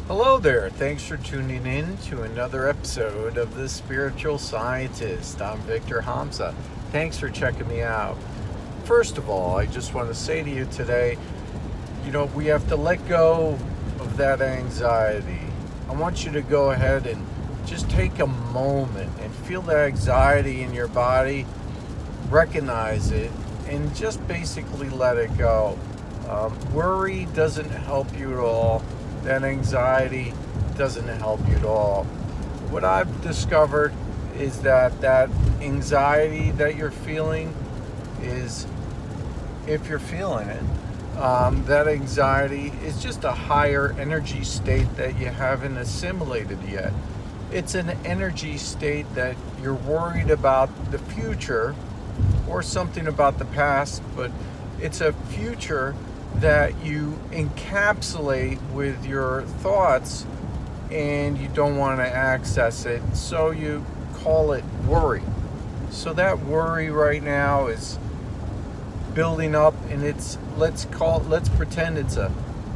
Hello there. Thanks for tuning in to another episode of The Spiritual Scientist. I'm Victor Hamza. Thanks for checking me out. First of all, I just want to say to you today, we have to let go of that anxiety. I want you to go ahead and just take a moment and feel the anxiety in your body, recognize it, and just basically let it go. Worry doesn't help you at all. That anxiety doesn't help you at all. What I've discovered is that anxiety that you're feeling is, if you're feeling it, that anxiety is just a higher energy state that you haven't assimilated yet. It's an energy state that you're worried about the future or something about the past, but it's a future that you encapsulate with your thoughts and you don't want to access it, so you call it worry. So that worry right now is building up, and let's pretend it's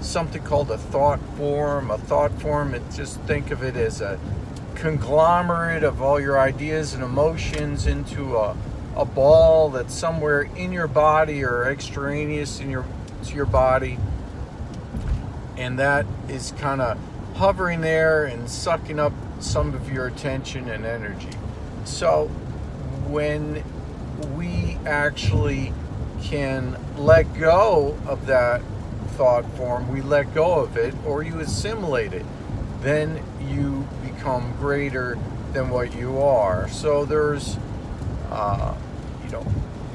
something called a thought form. Just think of it as a conglomerate of all your ideas and emotions into a ball that's somewhere in your body or extraneous to your body, and that is kind of hovering there and sucking up some of your attention and energy. So when we actually can let go of that thought form, we let go of it, or you assimilate it, then you become greater than what you are. So there's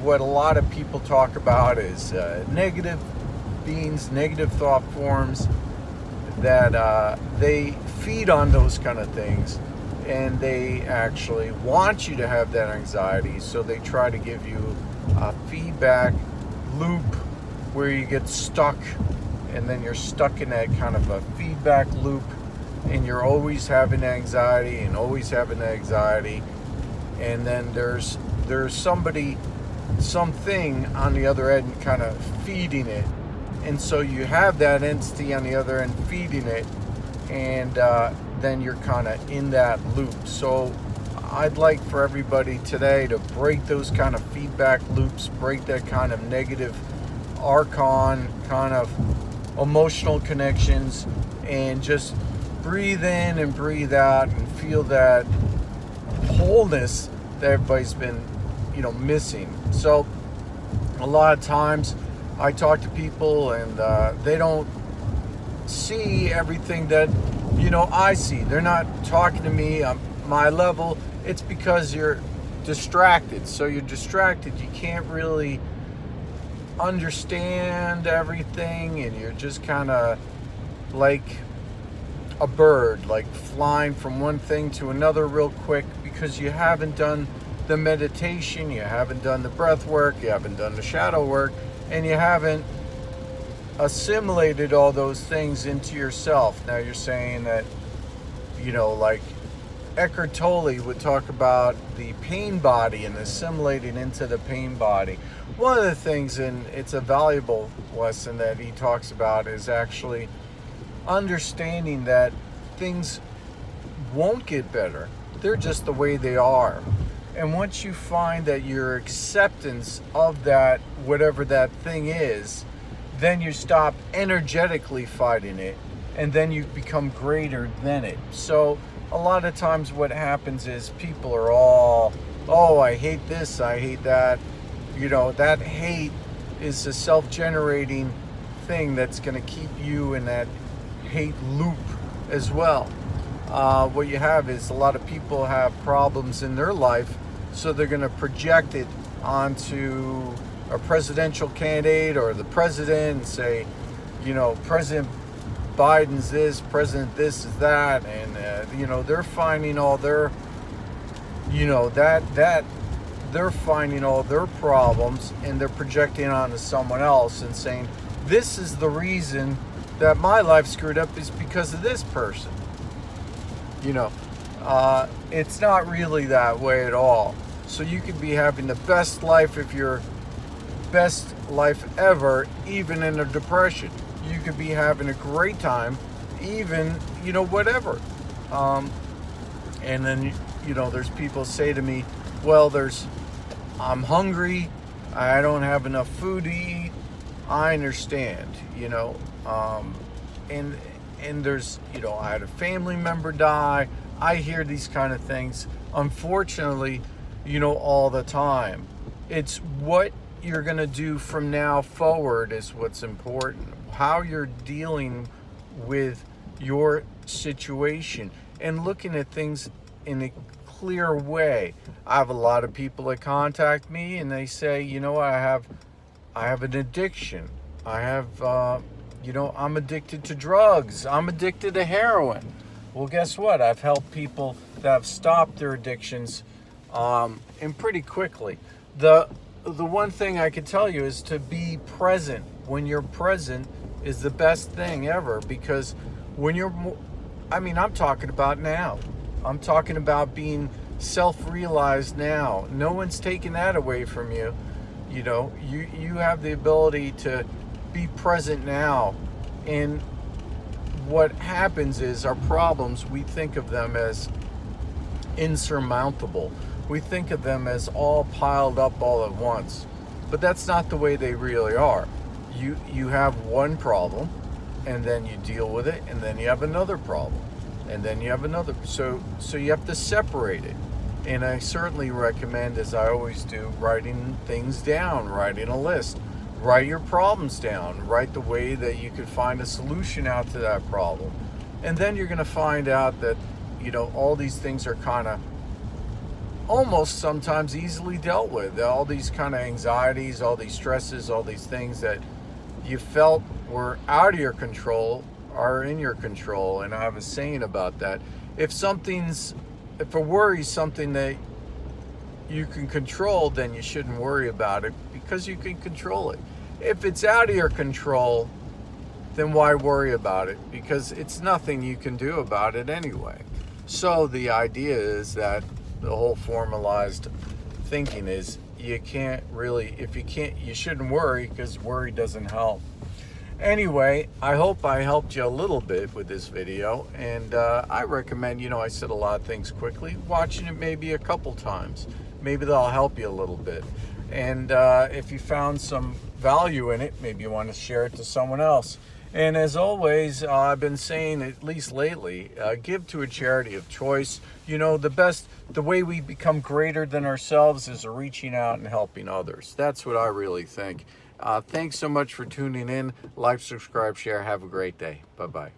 what a lot of people talk about is negative thought forms, that they feed on those kind of things, and they actually want you to have that anxiety, so they try to give you a feedback loop where you get stuck, and then you're stuck in that kind of a feedback loop, and you're always having anxiety, and then there's something on the other end kind of feeding it. And so you have that entity on the other end feeding it, and then you're kind of in that loop. So I'd like for everybody today to break those kind of feedback loops, break that kind of negative archon, kind of emotional connections, and just breathe in and breathe out and feel that wholeness that everybody's been, missing. So a lot of times I talk to people, and they don't see everything that, I see. They're not talking to me on my level. It's because you're distracted. So you're distracted. You can't really understand everything, and you're just kind of like a bird, like flying from one thing to another real quick, because you haven't done the meditation, you haven't done the breath work, you haven't done the shadow work, and you haven't assimilated all those things into yourself. Now you're saying that, like Eckhart Tolle would talk about the pain body and assimilating into the pain body. One of the things, and it's a valuable lesson that he talks about, is actually understanding that things won't get better. They're just the way they are. And once you find that your acceptance of that, whatever that thing is, then you stop energetically fighting it, and then you become greater than it. So a lot of times what happens is people are all, oh, I hate this, I hate that. That hate is a self-generating thing that's going to keep you in that hate loop as well. What you have is a lot of people have problems in their life, so they're going to project it onto a presidential candidate or the president and say, President Biden's this, President this is that, and they're finding all their, they're finding all their problems, and they're projecting onto someone else and saying, this is the reason that my life screwed up is because of this person. It's not really that way at all. So you could be having the best life if you're best life ever, even in a depression. You could be having a great time even, whatever. And then, there's people say to me, well, I'm hungry, I don't have enough food to eat. I understand, and there's, I had a family member die. I hear these kind of things, unfortunately, all the time. It's what you're going to do from now forward is what's important. How you're dealing with your situation and looking at things in a clear way. I have a lot of people that contact me and they say, I have an addiction. I have, I'm addicted to drugs. I'm addicted to heroin. Well, guess what? I've helped people that have stopped their addictions, and pretty quickly. The one thing I can tell you is to be present. When you're present is the best thing ever, because when I'm talking about now. I'm talking about being self-realized now. No one's taking that away from you. You have the ability to be present now. And what happens is our problems, we think of them as insurmountable. We think of them as all piled up all at once. But that's not the way they really are. You have one problem, and then you deal with it, and then you have another problem, and then you have another. So you have to separate it. And I certainly recommend, as I always do, writing things down, writing a list. Write your problems down. Write the way that you could find a solution out to that problem. And then you're going to find out that, all these things are kind of almost sometimes easily dealt with. All these kind of anxieties, all these stresses, all these things that you felt were out of your control are in your control. And I have a saying about that. If a worry is something that you can control, then you shouldn't worry about it, because you can control it. If it's out of your control, then why worry about it? Because it's nothing you can do about it anyway. So the idea is that the whole formalized thinking is you shouldn't worry, because worry doesn't help. Anyway, I hope I helped you a little bit with this video, and I recommend, I said a lot of things quickly, watching it maybe a couple times. Maybe that'll help you a little bit. And if you found some value in it, maybe you want to share it to someone else. And as always, I've been saying, at least lately, give to a charity of choice. The way we become greater than ourselves is reaching out and helping others. That's what I really think. Thanks so much for tuning in. Like, subscribe, share. Have a great day. Bye-bye.